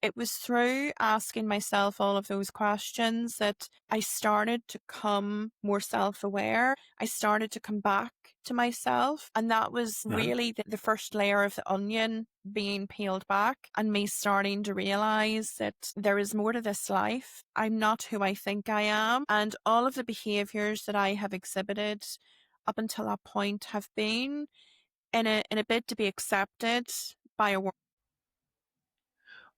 it was through asking myself all of those questions that I started to come more self aware. I started to come back to myself. And that was Uh-huh. really the first layer of the onion being peeled back and me starting to realize that there is more to this life. I'm not who I think I am. And all of the behaviors that I have exhibited up until that point have been in a bid to be accepted by a world.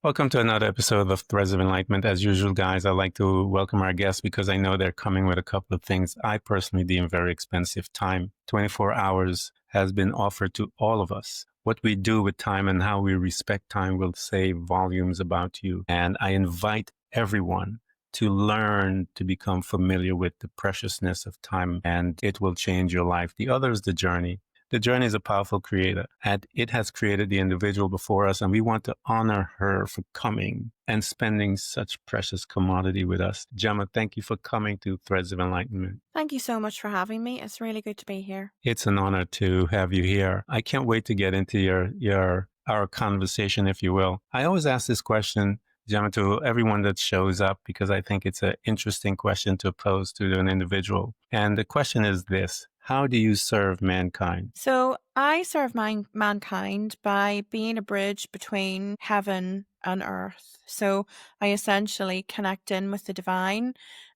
Welcome to another episode of Threads of Enlightenment. As usual, guys, I'd like to welcome our guests because I know they're coming with a couple of things I personally deem very expensive. Time, 24 hours, has been offered to all of us. What we do with time and how we respect time will say volumes about you. And I invite everyone to learn to become familiar with the preciousness of time, and it will change your life. The other is the journey. The journey is a powerful creator, and it has created the individual before us, and we want to honor her for coming and spending such precious commodity with us. Gemma, thank you for coming to Threads of Enlightenment. Thank you so much for having me. It's really good to be here. It's an honor to have you here. I can't wait to get into our conversation, if you will. I always ask this question, Gemma, to everyone that shows up because I think it's an interesting question to pose to an individual. And the question is this: how do you serve mankind? So I serve mankind by being a bridge between heaven and earth. So I essentially connect in with the divine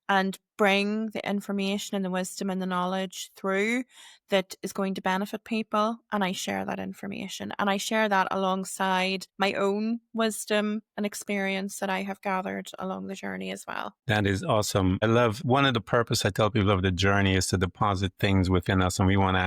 and bring the information and the wisdom and the knowledge through that is going to benefit people. And I share that information and I share that alongside my own wisdom and experience that I have gathered along the journey as well. That is awesome. I love one of the purpose I tell people of the journey is to deposit things within us, and we want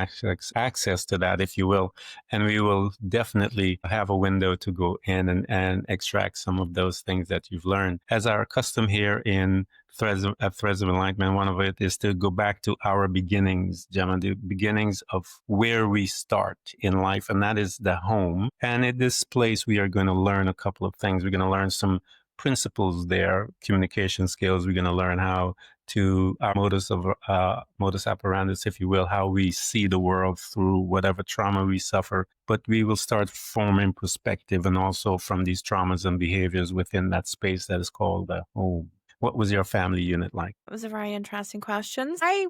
access to that, if you will. And we will definitely have a window to go in and extract some of those things that you've learned. As our custom here in Threads of Enlightenment, one of it is to go back to our beginnings, Gemma, the beginnings of where we start in life, and that is the home. And in this place, we are going to learn a couple of things. We're going to learn some principles there, communication skills. We're going to learn how to our modus operandus, if you will, how we see the world through whatever trauma we suffer. But we will start forming perspective and also from these traumas and behaviors within that space that is called the home. What was your family unit like? It was a very interesting question. I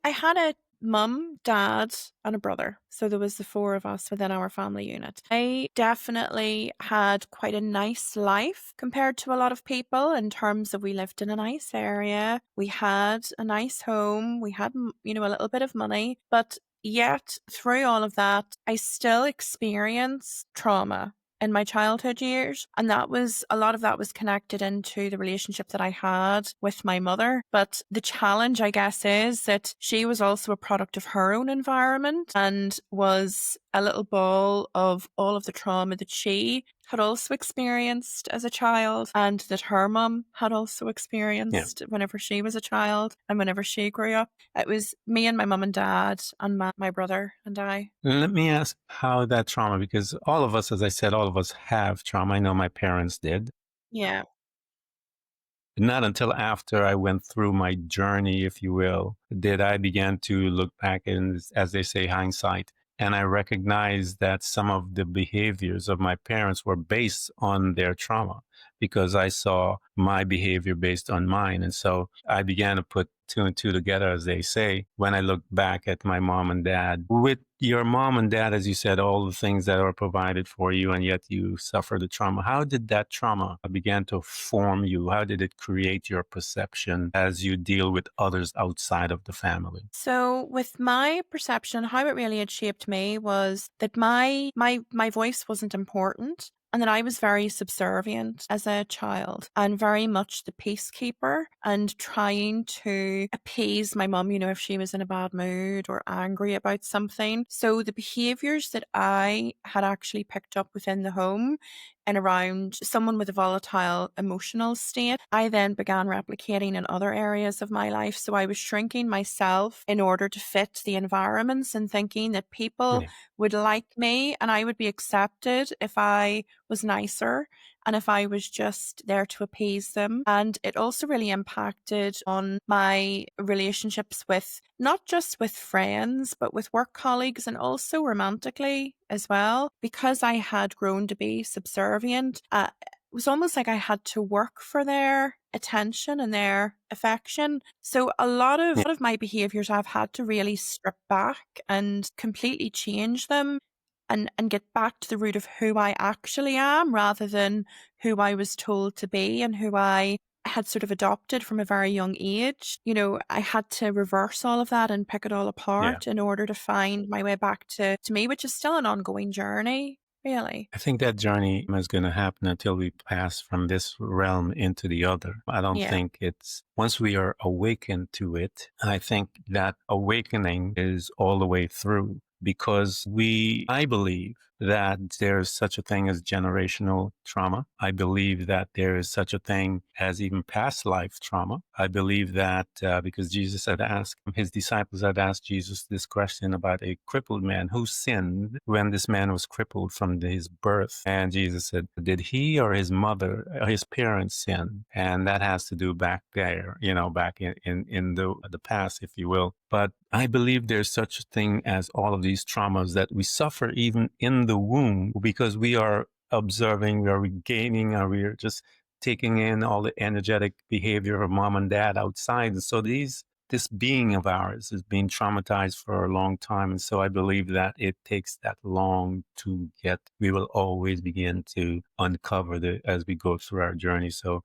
had a mum, dad, and a brother. So there was the four of us within our family unit. I definitely had quite a nice life compared to a lot of people in terms of we lived in a nice area. We had a nice home. We had, a little bit of money, but yet through all of that, I still experienced trauma in my childhood years. And a lot of that was connected into the relationship that I had with my mother. But the challenge, I guess, is that she was also a product of her own environment and was a little ball of all of the trauma that she had also experienced as a child and that her mum had also experienced whenever she was a child and whenever she grew up. It was me and my mum and dad and my brother and I. Let me ask how that trauma, because all of us, as I said, all of us have trauma. I know my parents did. Yeah. Not until after I went through my journey, if you will, did I begin to look back and, as they say, hindsight. And I recognized that some of the behaviors of my parents were based on their trauma because I saw my behavior based on mine. And so I began to put two and two together, as they say, when I look back at my mom and dad. With your mom and dad, as you said, all the things that are provided for you, and yet you suffer the trauma. How did that trauma begin to form you? How did it create your perception as you deal with others outside of the family? So with my perception, how it really had shaped me was that my voice wasn't important and that I was very subservient as a child and very much the peacekeeper and trying to appease my mum, if she was in a bad mood or angry about something. So the behaviors that I had actually picked up within the home and around someone with a volatile emotional state, I then began replicating in other areas of my life. So I was shrinking myself in order to fit the environments and thinking that people would like me and I would be accepted if I was nicer and if I was just there to appease them. And it also really impacted on my relationships with not just with friends, but with work colleagues and also romantically as well. Because I had grown to be subservient, it was almost like I had to work for their attention and their affection. So a Yeah. lot of my behaviors I've had to really strip back and completely change them and get back to the root of who I actually am rather than who I was told to be and who I had sort of adopted from a very young age. You know, I had to reverse all of that and pick it all Yeah. apart in order to find my way back to me, which is still an ongoing journey, really. I think that journey is going to happen until we pass from this realm into the other. I don't Yeah. think it's once we are awakened to it. I think that awakening is all the way through because I believe that there's such a thing as generational trauma. I believe that there is such a thing as even past life trauma. I believe that because Jesus had asked, his disciples had asked Jesus this question about a crippled man who sinned when this man was crippled from his birth. And Jesus said, did he or his mother, or his parents sin? And that has to do back there, back in the past, if you will. But I believe there's such a thing as all of these traumas that we suffer even in the womb because we are observing, we are regaining, or we are just taking in all the energetic behavior of mom and dad outside. And so this being of ours is being traumatized for a long time. And so I believe that it takes that long to we will always begin to uncover as we go through our journey. So,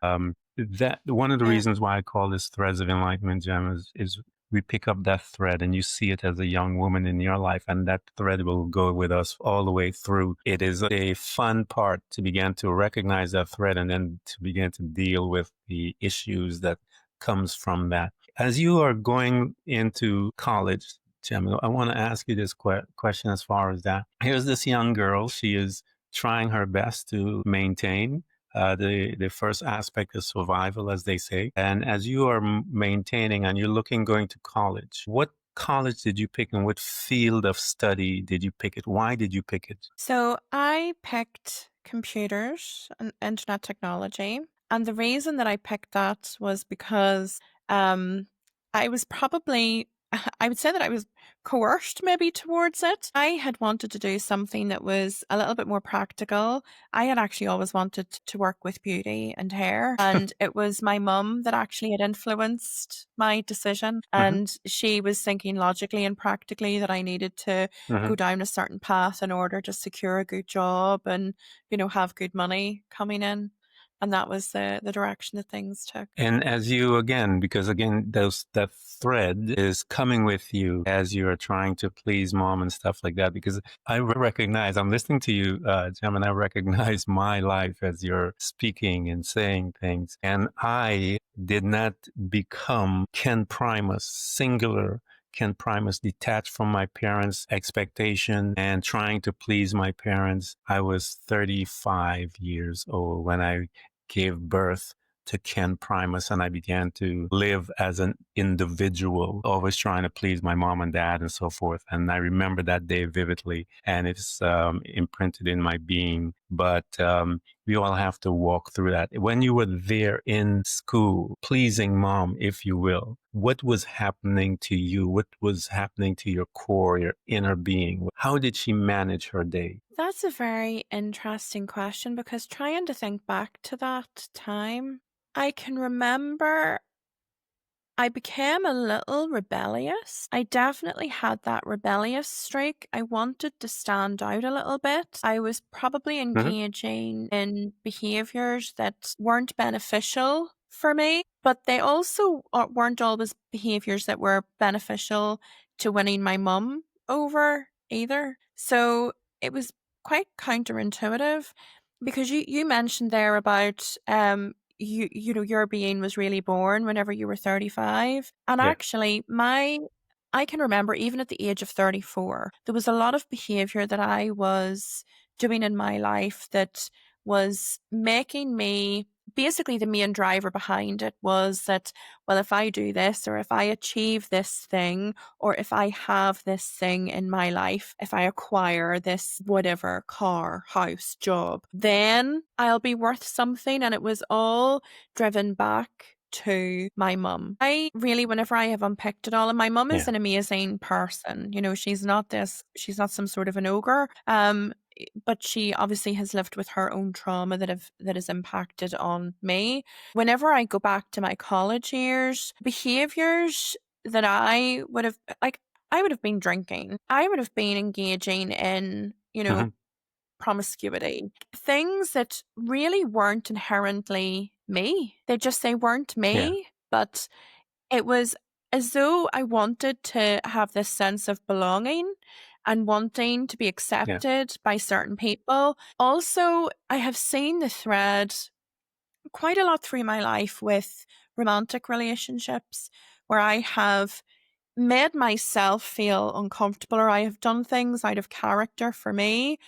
that one of the Yeah. reasons why I call this Threads of Enlightenment, Gem, is we pick up that thread and you see it as a young woman in your life, and that thread will go with us all the way through. It is a fun part to begin to recognize that thread and then to begin to deal with the issues that comes from that. As you are going into college, Gemma, I want to ask you this question as far as that. Here's this young girl. She is trying her best to maintain the first aspect of survival, as they say. And as you are maintaining and you're going to college, what college did you pick and what field of study did you pick it? Why did you pick it? So I picked computers and internet technology. And the reason that I picked that was because um, I was probably, I would say that I was coerced maybe towards it. I had wanted to do something that was a little bit more practical. I had actually always wanted to work with beauty and hair. And it was my mum that actually had influenced my decision. Hmm. And she was thinking logically and practically that I needed to Hmm. go down a certain path in order to secure a good job and, have good money coming in. And that was the direction that things took. And as you because again, that thread is coming with you as you're trying to please mom and stuff like that. Because I'm listening to you, Jim, and I recognize my life as you're speaking and saying things. And I did not become Ken Primus, singular Ken Primus, detached from my parents' expectation and trying to please my parents. I was 35 years old when I gave birth to Ken Primus, and I began to live as an individual, always trying to please my mom and dad and so forth. And I remember that day vividly, and it's imprinted in my being. But we all have to walk through that. When you were there in school, pleasing mom, if you will, what was happening to you? What was happening to your core, your inner being? How did she manage her day? That's a very interesting question because trying to think back to that time, I can remember I became a little rebellious. I definitely had that rebellious streak. I wanted to stand out a little bit. I was probably Hmm. engaging in behaviors that weren't beneficial for me, but they also weren't always behaviors that were beneficial to winning my mum over either. So it was quite counterintuitive because you mentioned there about your being was really born whenever you were 35. And Yeah. actually, I can remember even at the age of 34, there was a lot of behavior that I was doing in my life that was making me basically the main driver behind it was that, well, if I do this or if I achieve this thing or if I have this thing in my life, if I acquire this whatever car, house, job, then I'll be worth something. And it was all driven back to my mum. I really, whenever I have unpicked it all, and my mum is Yeah. an amazing person. She's not some sort of an ogre. But she obviously has lived with her own trauma that has impacted on me. Whenever I go back to my college years, behaviors that I would have been drinking. I would have been engaging in, Hmm. promiscuity. Things that really weren't inherently me. They weren't Yeah. me, but it was as though I wanted to have this sense of belonging and wanting to be Yeah. accepted by certain people. Also, I have seen the thread quite a lot through my life with romantic relationships where I have made myself feel uncomfortable, or I have done things out of character for me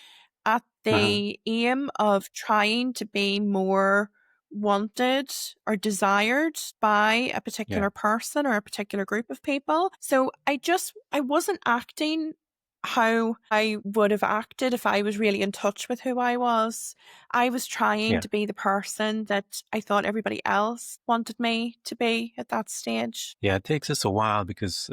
at Hmm. the aim of trying to be more wanted or desired by a Yeah. particular person or a particular group of people. So I wasn't acting how I would have acted if I was really in touch with who I was. I was trying Yeah. to be the person that I thought everybody else wanted me to be at that stage. Yeah, it takes us a while because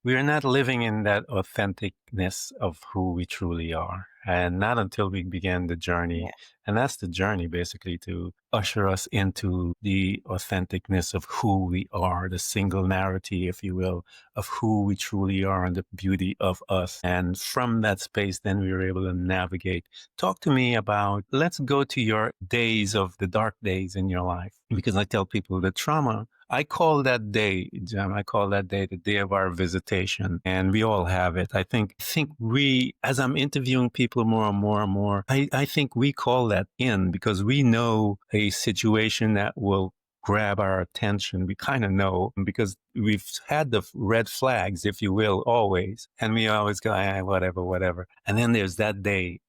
we are not living in that authenticness of who we truly are. And not until we begin the journey. Yeah. And that's the journey basically to usher us into the authenticness of who we are, the single narrative, if you will, of who we truly are and the beauty of us. And from that space, then we were able to navigate. Talk to me about, let's go to your days of the dark days in your life. Because I tell people the trauma I call that day, Jam, I call that day the day of our visitation. And we all have it. I think we, as I'm interviewing people more and more and more, I think we call that in because we know a situation that will grab our attention. We kind of know because we've had the red flags, if you will, always. And we always go, whatever, whatever. And then there's that day,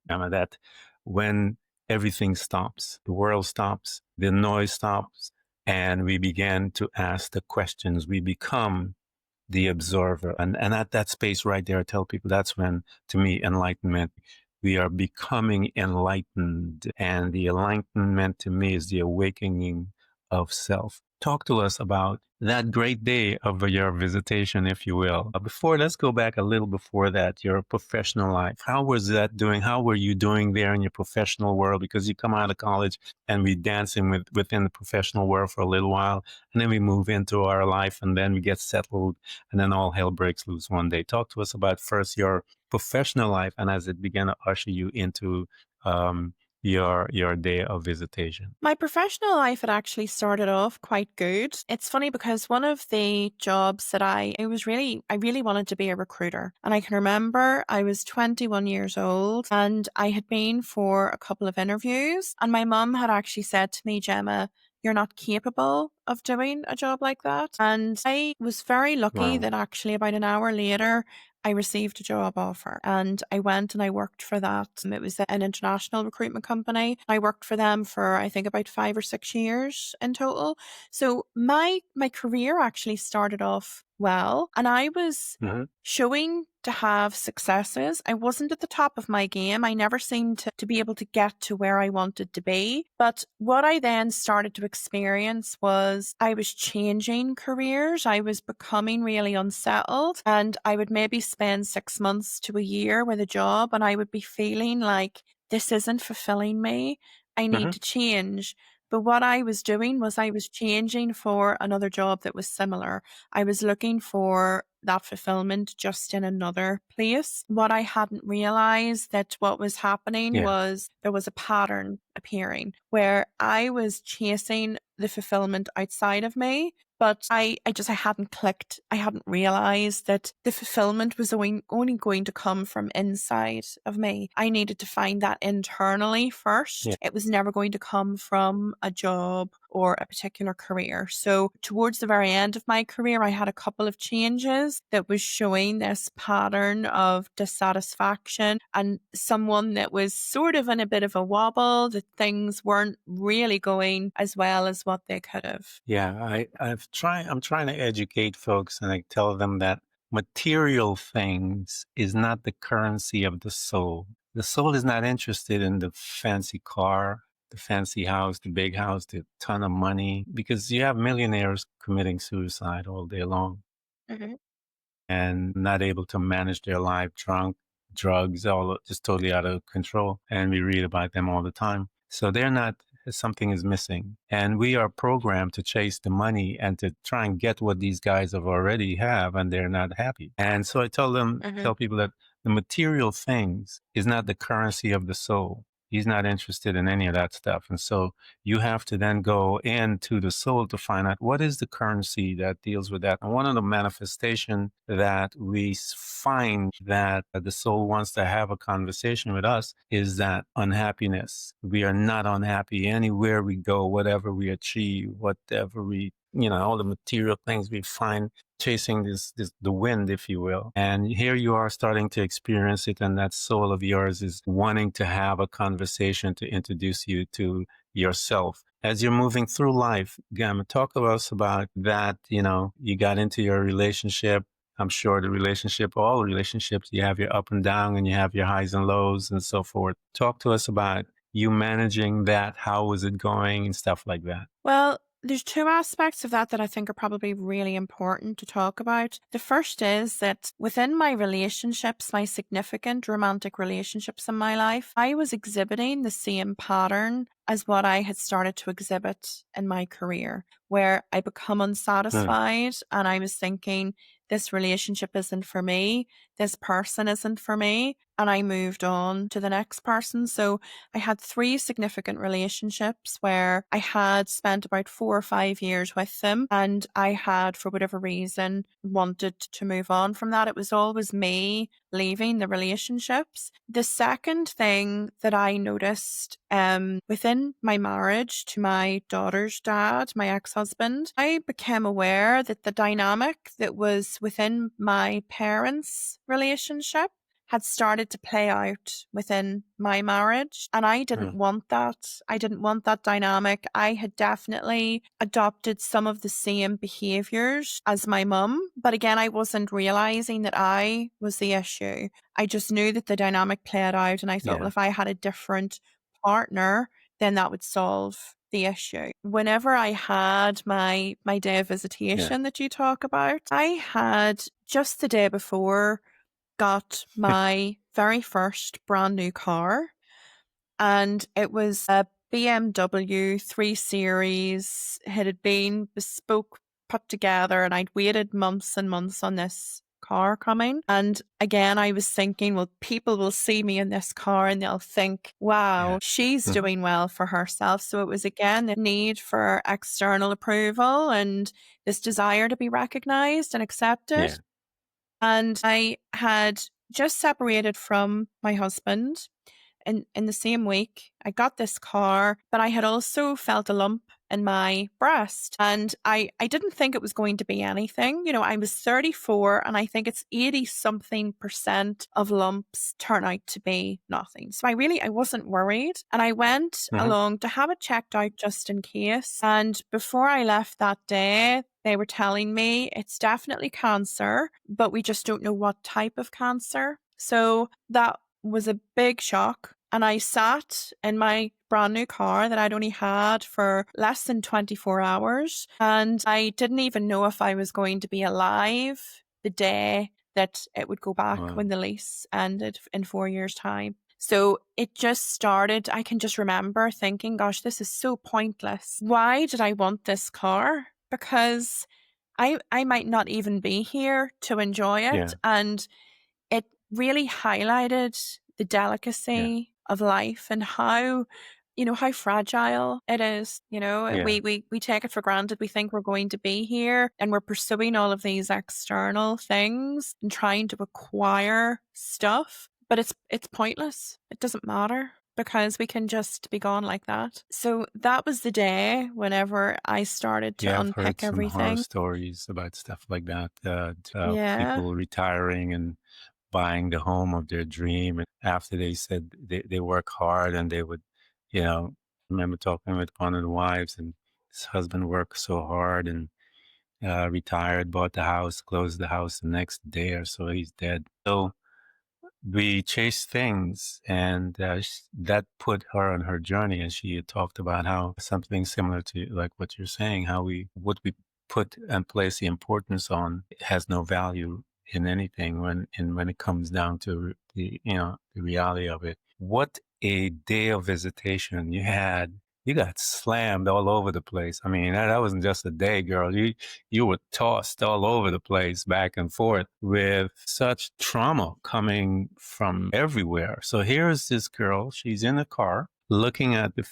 Gemma, that when everything stops, the world stops, the noise stops, and we began to ask the questions. We become the observer. And at that space right there, I tell people that's when, to me, enlightenment, we are becoming enlightened. And the enlightenment to me is the awakening of self. Talk to us about that great day of your visitation, if you will. Before, let's go back a little before that, your professional life. How was that doing? How were you doing there in your professional world? Because you come out of college and we dancing within the professional world for a little while, and then we move into our life, and then we get settled, and then all hell breaks loose one day. Talk to us about first your professional life, and as it began to usher you into um, your day of visitation. My professional life had actually started off quite good. It's funny because one of the jobs that I really wanted to be a recruiter. And I can remember I was 21 years old and I had been for a couple of interviews. And my mum had actually said to me, Gemma, you're not capable of doing a job like that. And I was very lucky Wow. that actually about an hour later, I received a job offer and I went and I worked for that. It was an international recruitment company. I worked for them for I think about 5 or 6 years in total. So my career actually started off well and I was Hmm. showing to have successes. I wasn't at the top of my game. I never seemed to be able to get to where I wanted to be. But what I then started to experience was I was changing careers. I was becoming really unsettled and I would maybe spend 6 months to a year with a job and I would be feeling like this isn't fulfilling me. I need Hmm. to change. But what I was doing was I was changing for another job that was similar. I was looking for that fulfillment just in another place. What I hadn't realized that what was happening Yeah. was there was a pattern appearing where I was chasing the fulfillment outside of me. But I hadn't clicked. I hadn't realized that the fulfillment was only going to come from inside of me. I needed to find that internally Yeah. first. It was never going to come from a job or a particular career. So towards the very end of my career, I had a couple of changes that was showing this pattern of dissatisfaction and someone that was sort of in a bit of a wobble, that things weren't really going as well as what they could have. Yeah. I'm trying to educate folks and I tell them that material things is not the currency of the soul. The soul is not interested in the fancy car, the fancy house, the big house, the ton of money, because you have millionaires committing suicide all day long Mhm. and not able to manage their life, drunk, drugs, all just totally out of control. And we read about them all the time. So they're not, something is missing. And we are programmed to chase the money and to try and get what these guys have already have, and they're not happy. And so I Mhm. tell people that the material things is not the currency of the soul. He's not interested in any of that stuff. And so you have to then go into the soul to find out what is the currency that deals with that. And one of the manifestation that find that the soul wants to have a conversation with us is that unhappiness. We are not unhappy anywhere we go, whatever we achieve, whatever we, all the material things we find chasing the wind, if you will. And here you are starting to experience it, and that soul of yours is wanting to have a conversation to introduce you to yourself as you're moving through life. Gamma, talk to us about that. You got into your relationship. I'm sure all relationships, you have your up and down and you have your highs and lows and so forth. Talk to us about you managing that. How was it going and stuff like that? Well, there's two aspects of that that I think are probably really important to talk about. The first is that within my relationships, my significant romantic relationships in my life, I was exhibiting the same pattern as what I had started to exhibit in my career, where I become Hmm. unsatisfied and I was thinking, this relationship isn't for me, this person isn't for me, and I moved on to the next person. So I had three significant relationships where I had spent about 4 or 5 years with them, and I had, for whatever reason, wanted to move on from that. It was always me leaving the relationships. The second thing that I noticed within my marriage to my daughter's dad, my ex-husband, I became aware that the dynamic that was within my parents' relationship had started to play out within my marriage. And I didn't Hmm. want that. I didn't want that dynamic. I had definitely adopted some of the same behaviors as my mum. But again, I wasn't realizing that I was the issue. I just knew that the dynamic played out. And I thought, well, Yeah. if I had a different partner, then that would solve the issue. Whenever I had my day of Yeah. visitation that you talk about, I had just the day before got my very first brand new car, and it was a BMW 3 Series. It had been bespoke, put together, and I'd waited months and months on this car coming. And again, I was thinking, well, people will see me in this car and they'll think, Yeah. wow, she's Hmm. doing well for herself. So it was again the need for external approval and this desire to be recognized and accepted. Yeah. And I had just separated from my husband in the same week. I got this car, but I had also felt a lump in my breast. And I didn't think it was going to be anything. I was 34 and I think it's 80 something percent of lumps turn out to be nothing. So I wasn't worried. And I went Hmm. along to have it checked out just in case. And before I left that day, they were telling me it's definitely cancer, but we just don't know what type of cancer. So that was a big shock. And I sat in my brand new car that I'd only had for less than 24 hours. And I didn't even know if I was going to be alive the day that it would go back when Wow. the lease ended in 4 years' time. So it just started. I can just remember thinking, gosh, this is so pointless. Why did I want this car? Because I might not even be here to enjoy it. Yeah. And it really highlighted the Yeah. delicacy of life and how fragile it is. Yeah. We take it for granted. We think we're going to be here and we're pursuing all of these external things and trying to acquire stuff, but it's pointless. It doesn't matter because we can just be gone like that. So that was the day whenever I started to Yeah, I've heard unpick some horror everything. stories about stuff like that. Yeah. People retiring and buying the home of their dream. And after they said they work hard and they would, you know, I remember talking with one of the wives, and his husband worked so hard and retired, bought the house, closed the house the next day or so, he's dead. So we chase things, and that put her on her journey. And she had talked about how something similar to like what you're saying, how what we put and place the importance on has no value in anything when it comes down to the reality of it. What a day of visitation you had. You got slammed all over the place. I mean, that wasn't just a day, girl. You were tossed all over the place, back and forth, with such trauma coming from everywhere. So here's this girl. She's in a car looking at the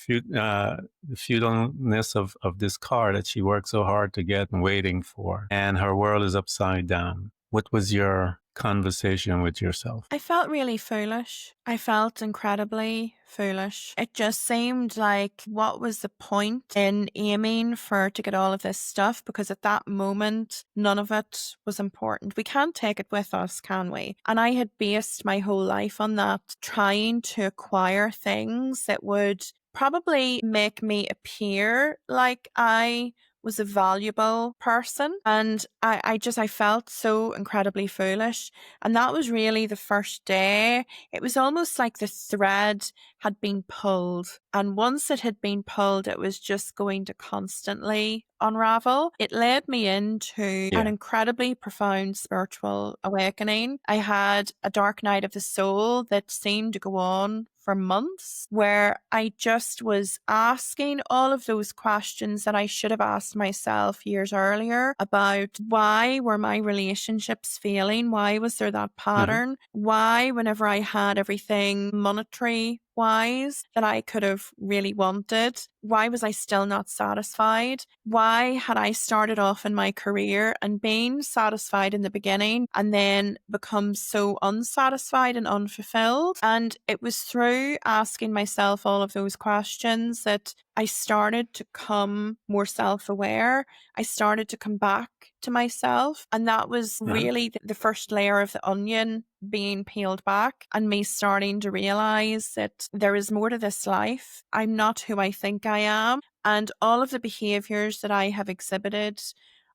futileness of this car that she worked so hard to get and waiting for. And her world is upside down. What was your conversation with yourself? I felt really foolish. I felt incredibly foolish. It just seemed like, what was the point in aiming for to get all of this stuff? Because at that moment, none of it was important. We can't take it with us, can we? And I had based my whole life on that, trying to acquire things that would probably make me appear like I was a valuable person. And I felt so incredibly foolish. And that was really the first day. It was almost like the thread had been pulled. And once it had been pulled, it was just going to constantly unravel. It led me into an incredibly profound spiritual awakening. I had a dark night of the soul that seemed to go on for months, where I just was asking all of those questions that I should have asked myself years earlier about why were my relationships failing? Why was there that pattern? Why, whenever I had everything monetary wise that I could have really wanted, why was I still not satisfied? Why had I started off in my career and been satisfied in the beginning and then become so unsatisfied and unfulfilled? And it was through asking myself all of those questions that I started to come more self-aware. I started to come back to myself. And that was really the first layer of the onion being peeled back, and me starting to realize that there is more to this life. I'm not who I think I am. And all of the behaviors that I have exhibited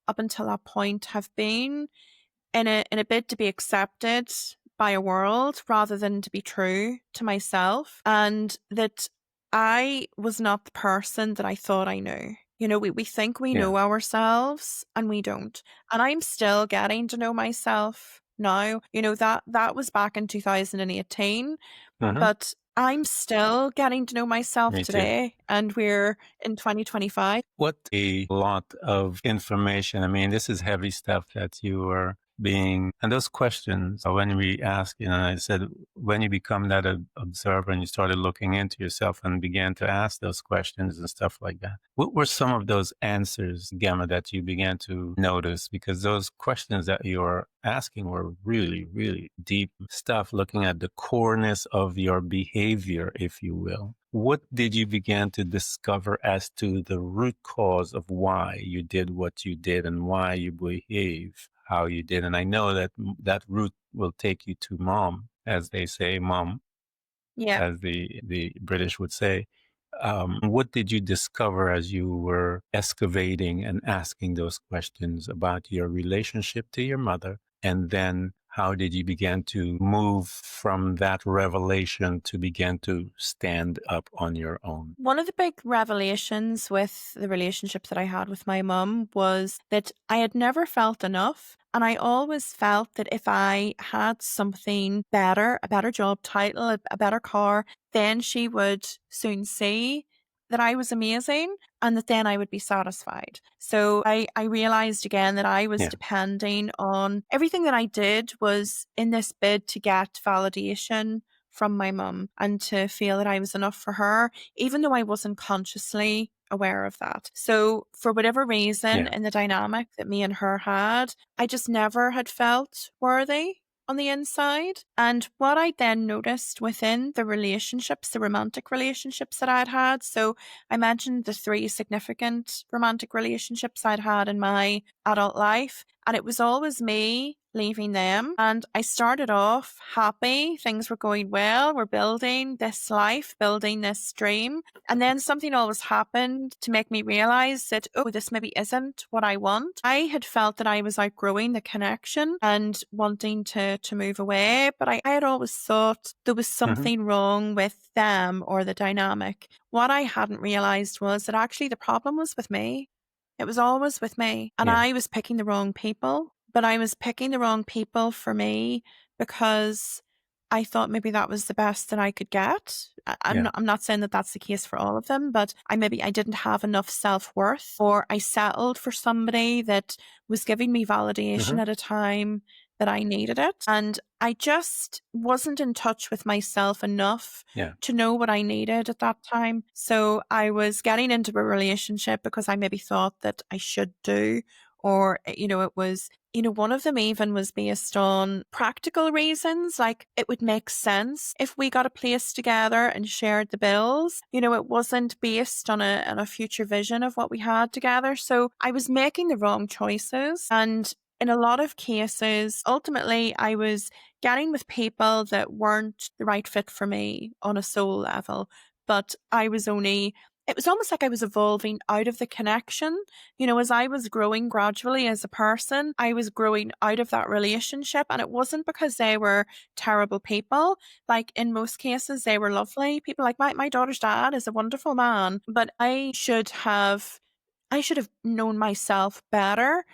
up until that point have been in a bid to be accepted by a world rather than to be true to myself. And that I was not the person that I thought I knew. You know, we think we know ourselves and we don't. And I'm still getting to know myself now. You know, that was back in 2018, but I'm still getting to know myself Me too. today, and we're in 2025. What a lot of information. I mean, this is heavy stuff that you were and those questions, when we ask, I said, when you become that observer and you started looking into yourself and began to ask those questions and stuff like that, what were some of those answers, Gemma, that you began to notice? Because those questions that you were asking were really, really deep stuff, looking at the coreness of your behavior, if you will. What did you begin to discover as to the root cause of why you did what you did and why you behave how you did? And I know that that route will take you to mom, as they say, mom, Yeah. as the British would say. What did you discover as you were excavating and asking those questions about your relationship to your mother? And then how did you begin to move from that revelation to begin to stand up on your own? One of the big revelations with the relationship that I had with my mum was that I had never felt enough. And I always felt that if I had something better, a better job title, a better car, then she would soon see that I was amazing and that then I would be satisfied. So I realized again that I was depending on everything that I did was in this bid to get validation from my mum and to feel that I was enough for her, even though I wasn't consciously aware of that. So for whatever reason in the dynamic that me and her had, I just never had felt worthy on the inside. And what I then noticed within the relationships, the romantic relationships that I'd had, so I mentioned the 3 significant romantic relationships I'd had in my adult life, and it was always me leaving them. And I started off happy. Things were going well. We're building this life, building this dream. And then something always happened to make me realize that, oh, this maybe isn't what I want. I had felt that I was outgrowing the connection and wanting to move away. But I had always thought there was Hmm. something wrong with them or the dynamic. What I hadn't realized was that actually the problem was with me. It was always with me. And Yeah. I was picking the wrong people, but I was picking the wrong people for me because I thought maybe that was the best that I could get. Yeah. I'm not saying that that's the case for all of them, but I didn't have enough self-worth, or I settled for somebody that was giving me Hmm. validation at a time that I needed it. And I just wasn't in touch with myself enough Yeah. to know what I needed at that time. So I was getting into a relationship because I maybe thought that I should do, or, it was, one of them even was based on practical reasons. Like it would make sense if we got a place together and shared the bills. It wasn't based on a future vision of what we had together. So I was making the wrong choices. And in a lot of cases, ultimately, I was getting with people that weren't the right fit for me on a soul level. But it was almost like I was evolving out of the connection. As I was growing gradually as a person, I was growing out of that relationship. And it wasn't because they were terrible people. Like in most cases, they were lovely people. Like my daughter's dad is a wonderful man, but I should have known myself better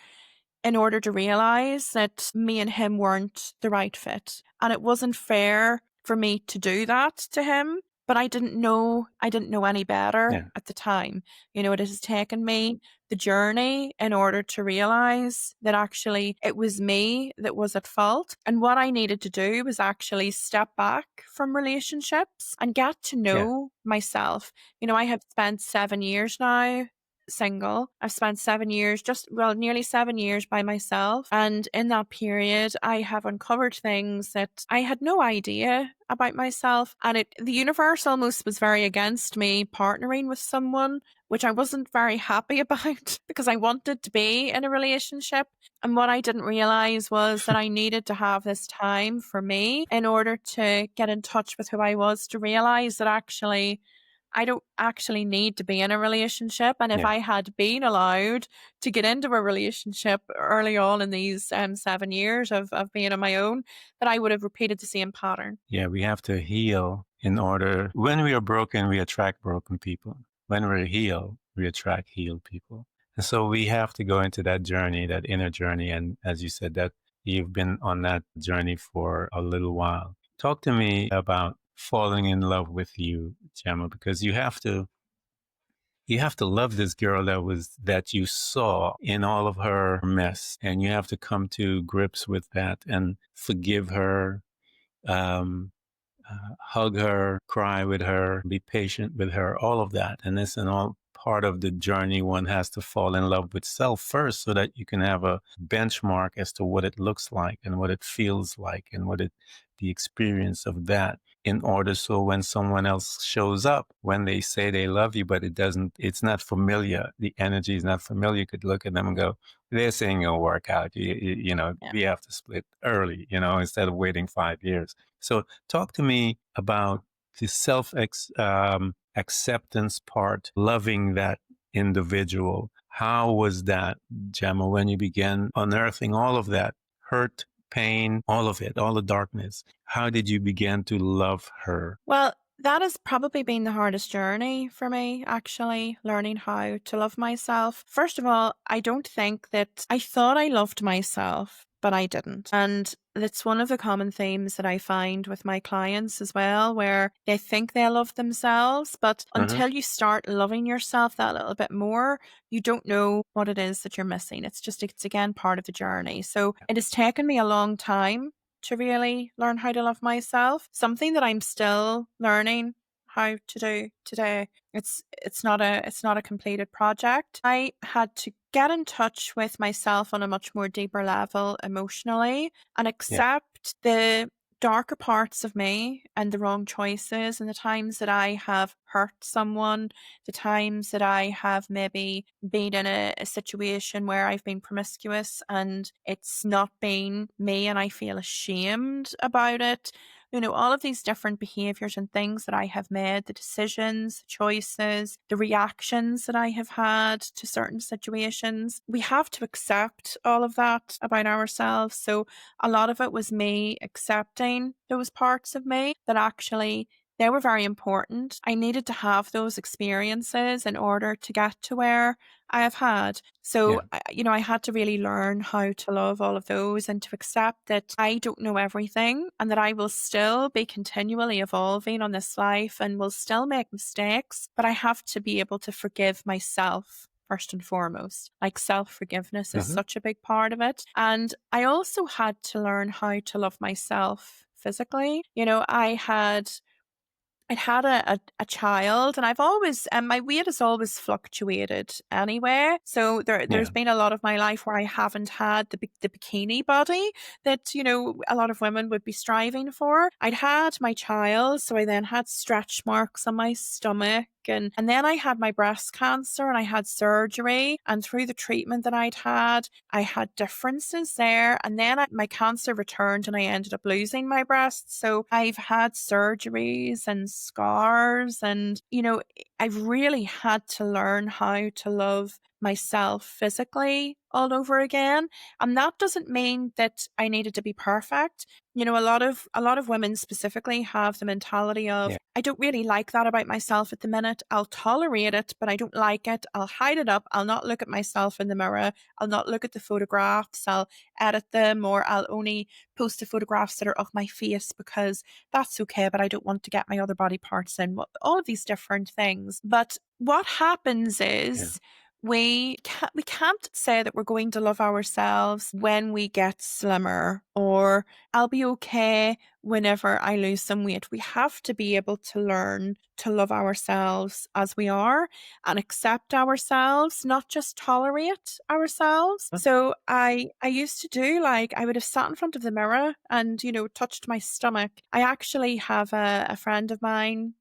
in order to realize that me and him weren't the right fit. And it wasn't fair for me to do that to him, but I didn't know any better Yeah. at the time. It has taken me the journey in order to realize that actually it was me that was at fault. And what I needed to do was actually step back from relationships and get to Yeah. know myself. I have spent 7 years now single. I've spent 7 years, nearly 7 years by myself. And in that period, I have uncovered things that I had no idea about myself. And the universe almost was very against me partnering with someone, which I wasn't very happy about because I wanted to be in a relationship. And what I didn't realize was that I needed to have this time for me in order to get in touch with who I was, to realize that actually I don't actually need to be in a relationship. And if Yeah. I had been allowed to get into a relationship early on in these 7 years of being on my own, that I would have repeated the same pattern. Yeah. We have to heal in order. When we are broken, we attract broken people. When we're healed, we attract healed people. And so we have to go into that journey, that inner journey. And as you said, that you've been on that journey for a little while. Talk to me about falling in love with you, Gemma, because you have to love this girl that you saw in all of her mess, and you have to come to grips with that and forgive her, um, hug her, cry with her, be patient with her, all of that. And this and all part of the journey. One has to fall in love with self first so that you can have a benchmark as to what it looks like and what it feels like and the experience of that, in order so when someone else shows up, when they say they love you, but it's not familiar, the energy is not familiar, you could look at them and go, they're saying it'll work out. Yeah. We have to split early, instead of waiting 5 years. So talk to me about the acceptance part, loving that individual. How was that, Gemma, when you began unearthing all of that hurt, pain, all of it, all the darkness? How did you begin to love her? Well, that has probably been the hardest journey for me, actually, learning how to love myself. First of all, I don't think that I thought I loved myself, but I didn't. And it's one of the common themes that I find with my clients as well, where they think they love themselves, but Hmm. until you start loving yourself that little bit more, you don't know what it is that you're missing. It's again part of the journey. So it has taken me a long time to really learn how to love myself. Something that I'm still learning how to do today. It's not a completed project. I had to get in touch with myself on a much more deeper level emotionally and Yeah. accept the darker parts of me and the wrong choices and the times that I have hurt someone, the times that I have maybe been in a situation where I've been promiscuous and it's not been me and I feel ashamed about it. All of these different behaviors and things that I have made, the decisions, the choices, the reactions that I have had to certain situations, we have to accept all of that about ourselves. So a lot of it was me accepting those parts of me that actually they were very important. I needed to have those experiences in order to get to where I have had. So, Yeah. I had to really learn how to love all of those and to accept that I don't know everything and that I will still be continually evolving on this life and will still make mistakes, but I have to be able to forgive myself first and foremost. Like self forgiveness is Hmm. such a big part of it. And I also had to learn how to love myself physically. I'd had a child and I've always and my weight has always fluctuated anyway. So there's Yeah. been a lot of my life where I haven't had the bikini body that, a lot of women would be striving for. I'd had my child, so I then had stretch marks on my stomach and then I had my breast cancer and I had surgery, and through the treatment that I had differences there, and then my cancer returned and I ended up losing my breast. So I've had surgeries and scars, and I've really had to learn how to love myself physically all over again. And that doesn't mean that I needed to be perfect. A lot of women specifically have the mentality of, Yeah. I don't really like that about myself at the minute. I'll tolerate it, but I don't like it. I'll hide it up. I'll not look at myself in the mirror. I'll not look at the photographs. I'll edit them, or I'll only post the photographs that are of my face because that's okay, but I don't want to get my other body parts in. All of these different things. But what happens Yeah. is we can't say that we're going to love ourselves when we get slimmer, or I'll be okay whenever I lose some weight. We have to be able to learn to love ourselves as we are and accept ourselves, not just tolerate ourselves. Huh? So I used to do, like, I would have sat in front of the mirror and, touched my stomach. I actually have a friend of mine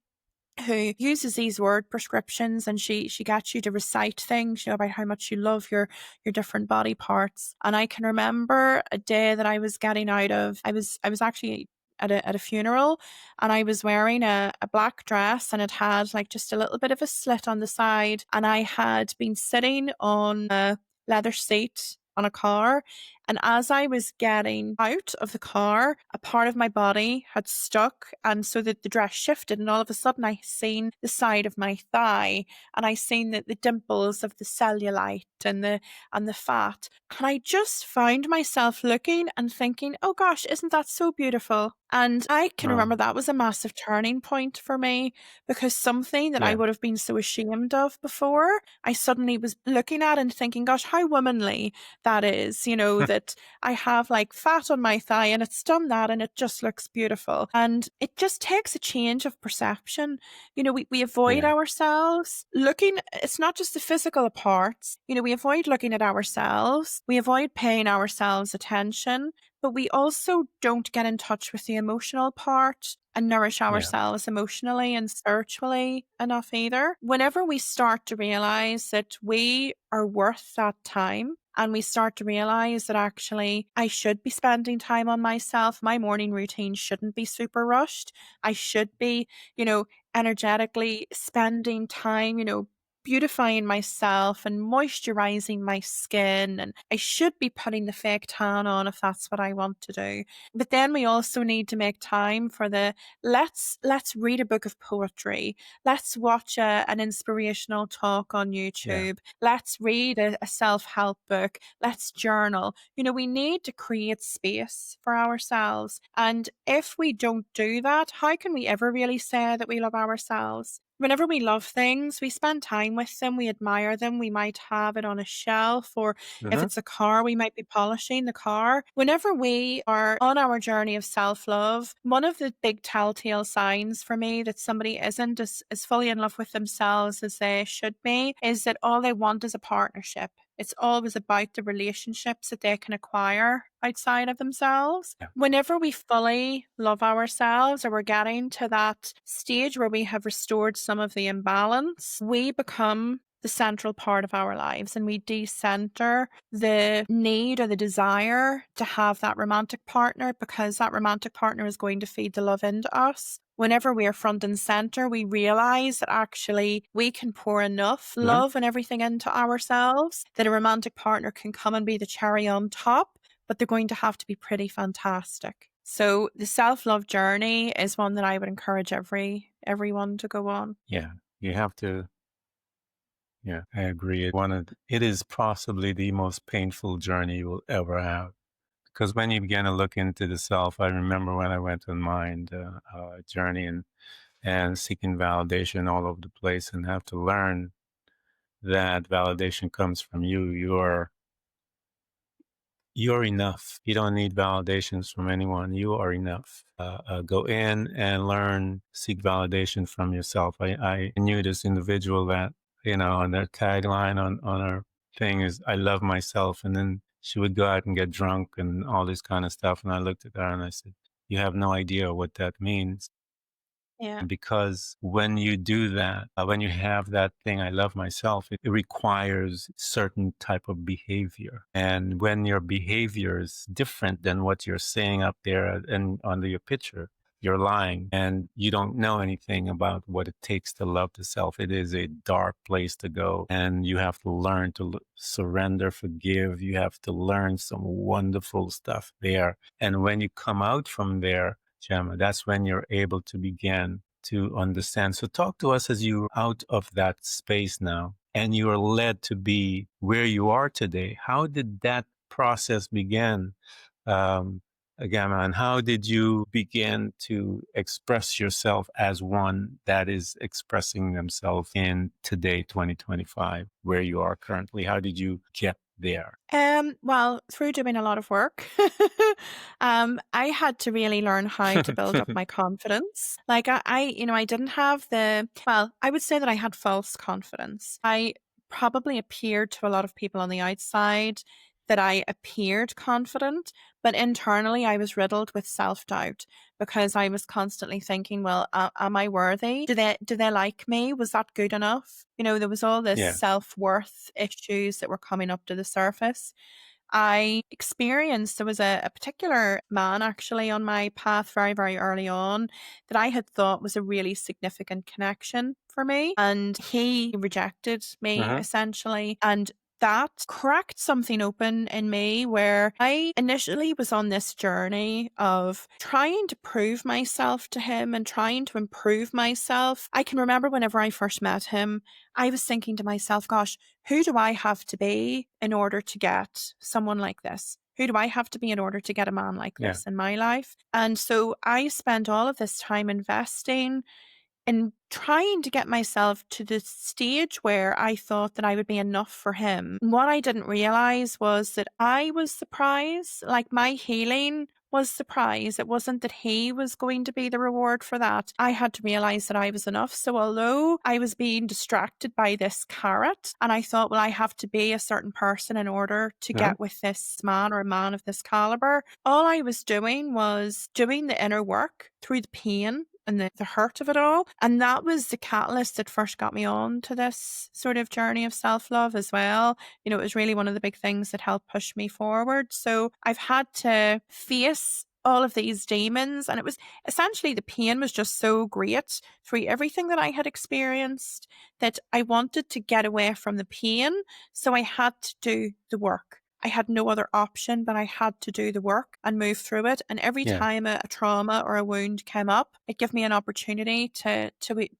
who uses these word prescriptions, and she gets you to recite things, about how much you love your different body parts. And I can remember a day that I was getting out of I was actually at a funeral, and I was wearing a black dress, and it had like just a little bit of a slit on the side, and I had been sitting on a leather seat on a car, and as I was getting out of the car, a part of my body had stuck. And so that the dress shifted, and all of a sudden I seen the side of my thigh, and I seen the dimples of the cellulite and the fat. And I just found myself looking and thinking, oh gosh, isn't that so beautiful? And I can Oh, remember that was a massive turning point for me, because something that I yeah. would have been so ashamed of before, I suddenly was looking at and thinking, gosh, how womanly that is, that I have like fat on my thigh and it's done that and it just looks beautiful. And it just takes a change of perception. We avoid Yeah. ourselves looking, it's not just the physical parts, we avoid looking at ourselves, we avoid paying ourselves attention, but we also don't get in touch with the emotional part and nourish Yeah. ourselves emotionally and spiritually enough either. Whenever we start to realize that we are worth that time, and we start to realize that actually I should be spending time on myself, my morning routine shouldn't be super rushed. I should be, you know, energetically spending time, beautifying myself and moisturizing my skin, and I should be putting the fake tan on if that's what I want to do. But then we also need to make time for the let's read a book of poetry, let's watch an inspirational talk on Yeah. YouTube, let's read a self-help book, let's journal. We need to create space for ourselves, and if we don't do that, how can we ever really say that we love ourselves? Whenever we love things, we spend time with them, we admire them, we might have it on a shelf, or if Uh-huh. it's a car, we might be polishing the car. Whenever we are on our journey of self love, one of the big telltale signs for me that somebody isn't as fully in love with themselves as they should be is that all they want is a partnership. It's always about the relationships that they can acquire outside of themselves. Yeah. Whenever we fully love ourselves, or we're getting to that stage where we have restored some of the imbalance, we become the central part of our lives, and we decenter the need or the desire to have that romantic partner, because that romantic partner is going to feed the love into us. Whenever we are front and center, we realize that actually we can pour enough Mhm. love and everything into ourselves that a romantic partner can come and be the cherry on top, but they're going to have to be pretty fantastic. So the self-love journey is one that I would encourage everyone to go on. Yeah. You have to. Yeah, I agree. It is possibly the most painful journey you will ever have. Because when you begin to look into the self, I remember when I went on mind journey and seeking validation all over the place, and have to learn that validation comes from you. You're enough. You don't need validations from anyone. You are enough. Go in and learn, seek validation from yourself. I knew this individual that, on their tagline on her thing is, I love myself. And then she would go out and get drunk and all this kind of stuff. And I looked at her and I said, you have no idea what that means. Yeah. Because when you do that, when you have that thing, I love myself, it requires certain type of behavior. And when your behavior is different than what you're saying up there and under your picture, you're lying, and you don't know anything about what it takes to love the self. It is a dark place to go, and you have to learn to surrender, forgive. You have to learn some wonderful stuff there. And when you come out from there, Gemma, that's when you're able to begin to understand. So talk to us as you're out of that space now and you are led to be where you are today. How did that process begin, um, Gamma, and how did you begin to express yourself as one that is expressing themselves in today, 2025, where you are currently? How did you get there? Well, through doing a lot of work, I had to really learn how to build up my confidence. Like I didn't have I would say that I had false confidence. I probably appeared to a lot of people on the outside that I appeared confident, but internally I was riddled with self-doubt, because I was constantly thinking, well, am I worthy? Do they like me? Was that good enough? There was all this Yeah. self-worth issues that were coming up to the surface. There was a particular man actually on my path very, very early on that I had thought was a really significant connection for me. And he rejected me Hmm. essentially. And that cracked something open in me, where I initially was on this journey of trying to prove myself to him and trying to improve myself. I can remember whenever I first met him, I was thinking to myself, gosh, who do I have to be in order to get someone like this? Who do I have to be in order to get a man like Yeah. this in my life? And so I spent all of this time investing in trying to get myself to the stage where I thought that I would be enough for him. What I didn't realize was that I was the prize. Like, my healing was the prize. It wasn't that he was going to be the reward for that. I had to realize that I was enough. So although I was being distracted by this carrot, and I thought, well, I have to be a certain person in order to Hmm. get with this man, or a man of this caliber, all I was doing was doing the inner work through the pain and the hurt of it all. And that was the catalyst that first got me on to this sort of journey of self-love as well. It was really one of the big things that helped push me forward. So I've had to face all of these demons, and it was essentially, the pain was just so great through everything that I had experienced, that I wanted to get away from the pain. So I had to do the work. I had no other option, but I had to do the work and move through it. And every Yeah. time a trauma or a wound came up, it gave me an opportunity to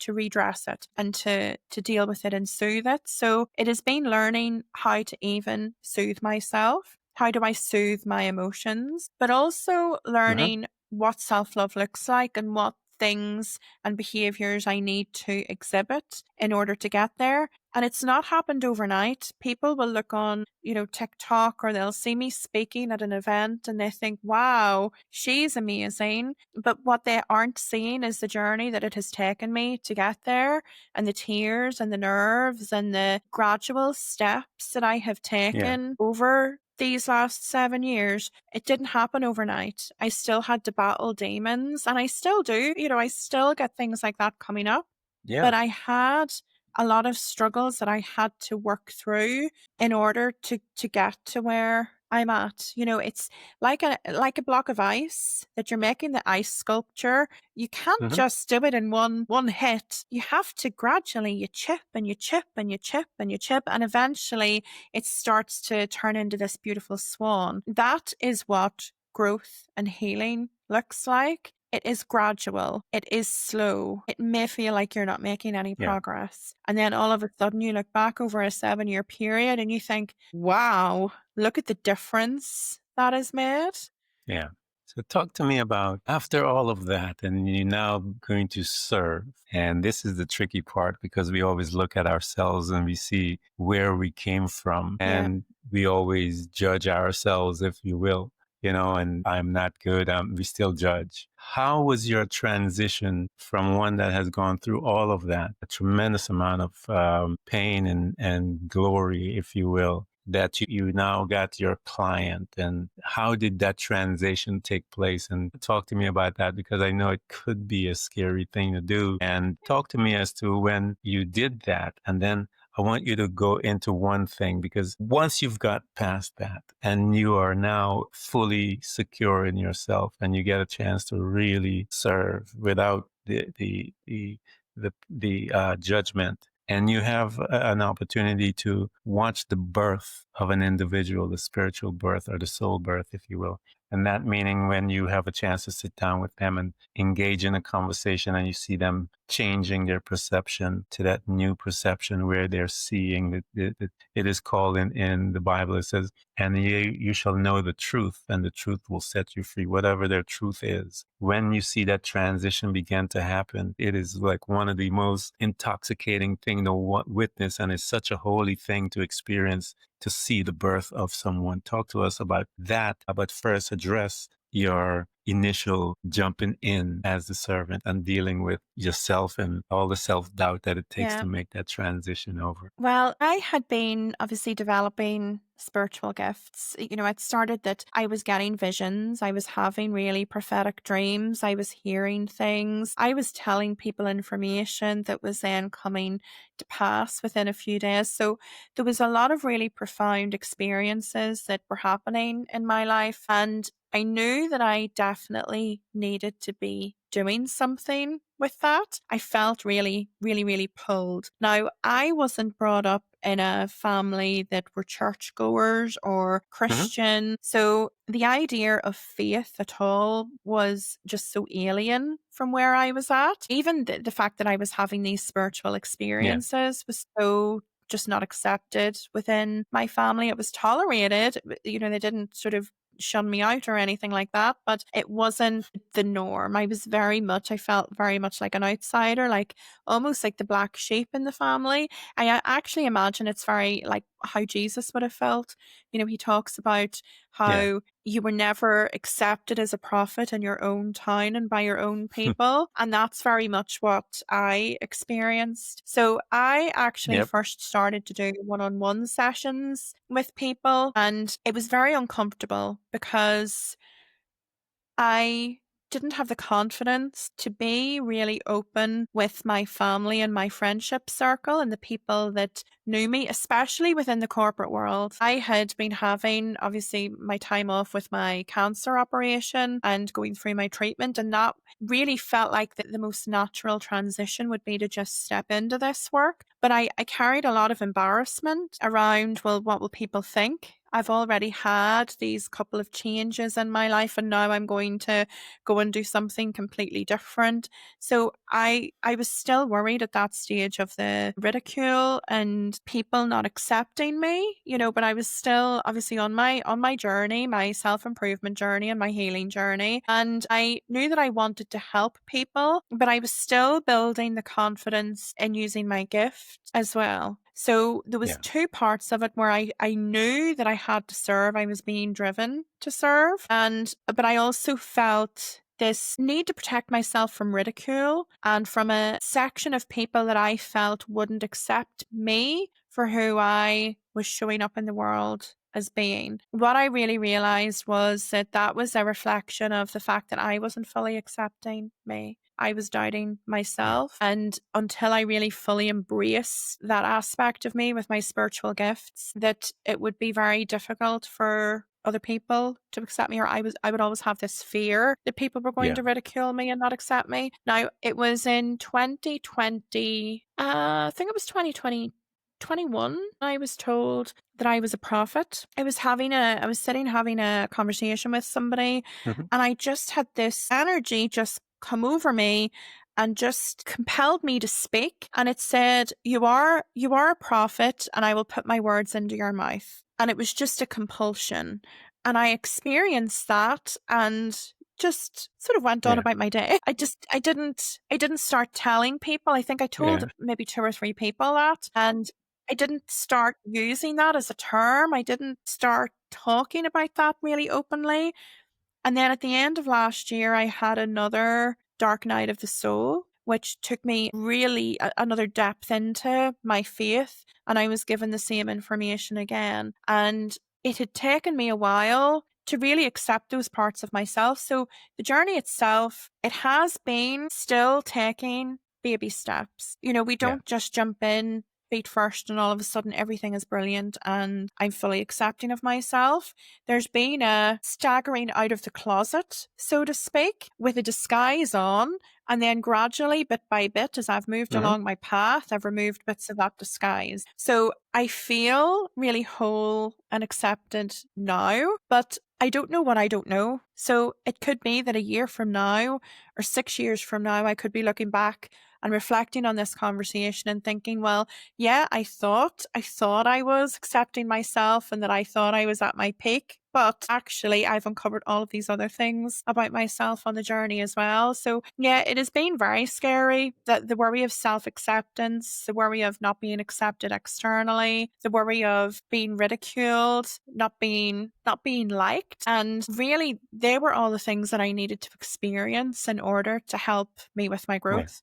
redress it and to deal with it and soothe it. So it has been learning how to even soothe myself. How do I soothe my emotions? But also Hmm. learning what self-love looks like, and what things and behaviors I need to exhibit in order to get there. And it's not happened overnight. People will look on, TikTok, or they'll see me speaking at an event and they think, wow, she's amazing. But what they aren't seeing is the journey that it has taken me to get there, and the tears and the nerves and the gradual steps that I have Yeah. taken over these last 7 years. It didn't happen overnight. I still had to battle demons, and I still do. I still get things like that coming up. Yeah. But I had a lot of struggles that I had to work through in order to get to where I'm at. It's like a block of ice that you're making the ice sculpture. You can't Hmm. just do it in one hit. You have to gradually, you chip and you chip and you chip and you chip, and eventually it starts to turn into this beautiful swan. That is what growth and healing looks like. It is gradual. It is slow. It may feel like you're not making any Yeah. progress. And then all of a sudden you look back over a 7-year period and you think, wow, look at the difference that is made. Yeah. So talk to me about after all of that, and you're now going to serve. And this is the tricky part because we always look at ourselves and we see where we came from, Yeah. and we always judge ourselves, if you will, and I'm not good. We still judge. How was your transition from one that has gone through all of that, a tremendous amount of pain and glory, if you will, that you now got your client, and how did that transition take place? And talk to me about that, because I know it could be a scary thing to do. And talk to me as to when you did that. And then I want you to go into one thing, because once you've got past that and you are now fully secure in yourself and you get a chance to really serve without the judgment, and you have an opportunity to watch the birth of an individual, the spiritual birth or the soul birth, if you will. And that meaning when you have a chance to sit down with them and engage in a conversation, and you see them changing their perception to that new perception where they're seeing that it is called in the Bible, it says, and you shall know the truth, and the truth will set you free, whatever their truth is. When you see that transition begin to happen, it is like one of the most intoxicating thing to witness, and it's such a holy thing to experience, to see the birth of someone. Talk to us about that, but first address your initial jumping in as the servant and dealing with yourself and all the self-doubt that it takes Yeah. to make that transition over. Well, I had been obviously developing spiritual gifts. It started that I was getting visions. I was having really prophetic dreams. I was hearing things. I was telling people information that was then coming to pass within a few days. So there was a lot of really profound experiences that were happening in my life. And I knew that I definitely needed to be doing something with that. I felt really, really, really pulled. Now, I wasn't brought up in a family that were churchgoers or Hmm. Christian. So the idea of faith at all was just so alien from where I was at. Even the fact that I was having these spiritual Yeah. experiences was so just not accepted within my family. It was tolerated. They didn't sort of shun me out or anything like that, but it wasn't the norm. I felt very much like an outsider, like almost like the black sheep in the family. Actually imagine it's very like how Jesus would have felt. He talks about Yeah. how you were never accepted as a prophet in your own town and by your own people. And that's very much what I experienced. So I actually Yep. first started to do one-on-one sessions with people, and it was very uncomfortable because I didn't have the confidence to be really open with my family and my friendship circle and the people that knew me, especially within the corporate world. I had been having, obviously, my time off with my cancer operation and going through my treatment, and that really felt like the most natural transition would be to just step into this work. But I carried a lot of embarrassment around, well, what will people think? I've already had these couple of changes in my life, and now I'm going to go and do something completely different. So I was still worried at that stage of the ridicule and people not accepting me, but I was still obviously on my journey, my self-improvement journey and my healing journey. And I knew that I wanted to help people, but I was still building the confidence in using my gift as well. So there was Yeah. two parts of it where I knew that I had to serve. I was being driven to serve. But I also felt this need to protect myself from ridicule and from a section of people that I felt wouldn't accept me for who I was showing up in the world as being. What I really realized was that that was a reflection of the fact that I wasn't fully accepting me. I was doubting Yeah. myself. And until I really fully embrace that aspect of me with my spiritual gifts, that it would be very difficult for other people to accept me, or I would always have this fear that people were going Yeah. to ridicule me and not accept me. Now, it was in 2020, I think it was 2020, 21, I was told that I was a prophet. I was sitting having a conversation with somebody, Hmm. and I just had this energy just come over me and just compelled me to speak. And it said, you are a prophet, and I will put my words into your mouth. And it was just a compulsion. And I experienced that and just sort of went on Yeah. about my day. I didn't start telling people. I think I told Yeah. maybe two or three people that. And I didn't start using that as a term. I didn't start talking about that really openly. And then at the end of last year, I had another dark night of the soul, which took me really another depth into my faith. And I was given the same information again. And it had taken me a while to really accept those parts of myself. So the journey itself, it has been still taking baby steps. We Yeah. don't just jump in feet first and all of a sudden everything is brilliant and I'm fully accepting of myself. There's been a staggering out of the closet, so to speak, with a disguise on. And then gradually, bit by bit, as I've moved Hmm. along my path, I've removed bits of that disguise. So I feel really whole and accepted now, but I don't know what I don't know. So it could be that a year from now or 6 years from now, I could be looking back and reflecting on this conversation and thinking, well, yeah, I thought I was accepting myself and that I thought I was at my peak. But actually, I've uncovered all of these other things about myself on the journey as well. So, yeah, it has been very scary. The worry of self acceptance, the worry of not being accepted externally, the worry of being ridiculed, not being liked. And really, they were all the things that I needed to experience in order to help me with my Yeah. growth.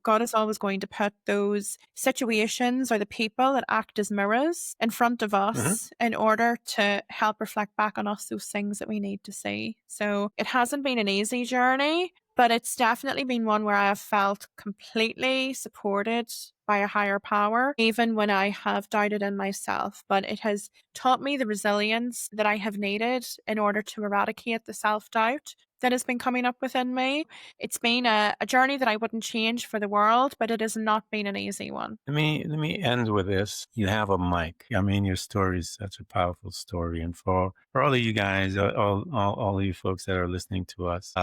God is always going to put those situations or the people that act as mirrors in front of Hmm. us in order to help reflect back on us those things that we need to see. So it hasn't been an easy journey, but it's definitely been one where I have felt completely supported by a higher power, even when I have doubted in myself. But it has taught me the resilience that I have needed in order to eradicate the self doubt that has been coming up within me. It's been a journey that I wouldn't change for the world, but it has not been an easy one. Let me end with this. You have a mic. I mean, your story is such a powerful story, and for all of you guys, all of you folks that are listening to us,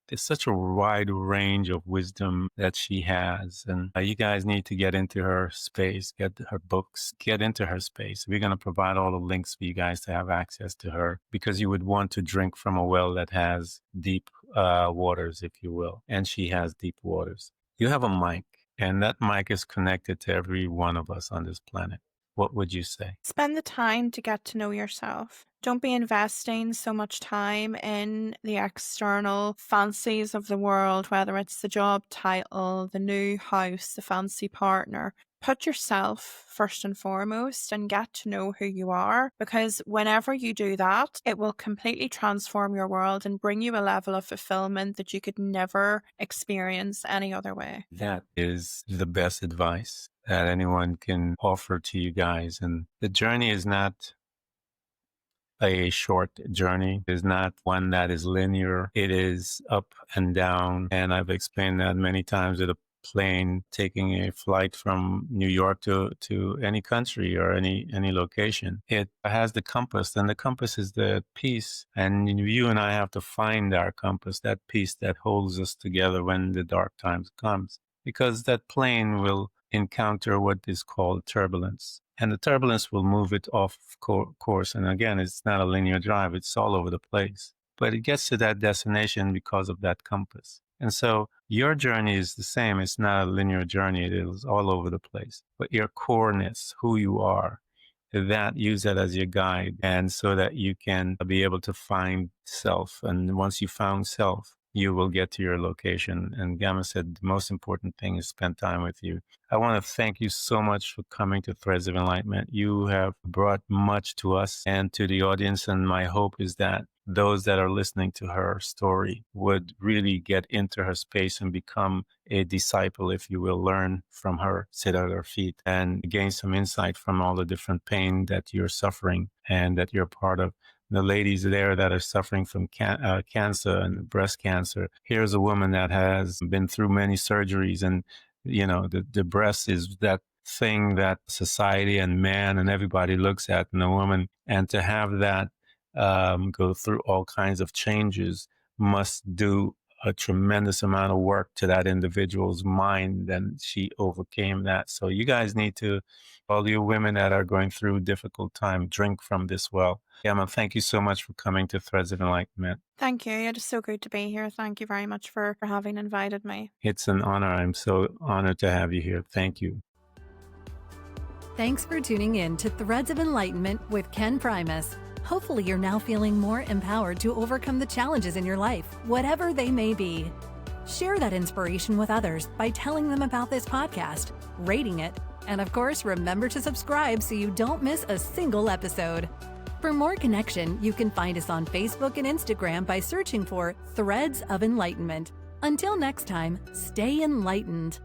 there's such a wide range of wisdom that she has, and you guys need to get into her space, get her books, get into her space. We're going to provide all the links for you guys to have access to her because you would want to drink from a well that has deep waters, if you will, and she has deep waters. You have a mic, and that mic is connected to every one of us on this planet. What would you say? Spend the time to get to know yourself. Don't be investing so much time in the external fancies of the world, whether it's the job title, the new house, the fancy partner. Put yourself first and foremost and get to know who you are, because whenever you do that, it will completely transform your world and bring you a level of fulfillment that you could never experience any other way. That is the best advice that anyone can offer to you guys. And the journey is not a short journey. It is not one that is linear. It is up and down. And I've explained that many times to the plane taking a flight from New York to any country or any location. It has the compass, and the compass is the peace. And you and I have to find our compass, that peace that holds us together when the dark times comes, because that plane will encounter what is called turbulence. And the turbulence will move it off course. And again, it's not a linear drive, it's all over the place. But it gets to that destination because of that compass. And so your journey is the same. It's not a linear journey. It is all over the place. But your coreness, who you are, that use that as your guide, and so that you can be able to find self. And once you found self, you will get to your location. And Gamma said the most important thing is spend time with you. I want to thank you so much for coming to Threads of Enlightenment. You have brought much to us and to the audience. And my hope is that those that are listening to her story would really get into her space and become a disciple, if you will, learn from her, sit at her feet, and gain some insight from all the different pain that you're suffering and that you're part of. The ladies there that are suffering from cancer and breast cancer. Here's a woman that has been through many surgeries, and the breast is that thing that society and man and everybody looks at in a woman, and to have that go through all kinds of changes must do a tremendous amount of work to that individual's mind, and she overcame that. So you guys need to, all you women that are going through difficult time, drink from this well. Gemma, thank you so much for coming to Threads of Enlightenment. Thank you. It is so good to be here. Thank you very much for having invited me. It's an honor. I'm so honored to have you here. Thank you. Thanks for tuning in to Threads of Enlightenment with Ken Primus. Hopefully you're now feeling more empowered to overcome the challenges in your life, whatever they may be. Share that inspiration with others by telling them about this podcast, rating it, and of course, remember to subscribe so you don't miss a single episode. For more connection, you can find us on Facebook and Instagram by searching for Threads of Enlightenment. Until next time, stay enlightened.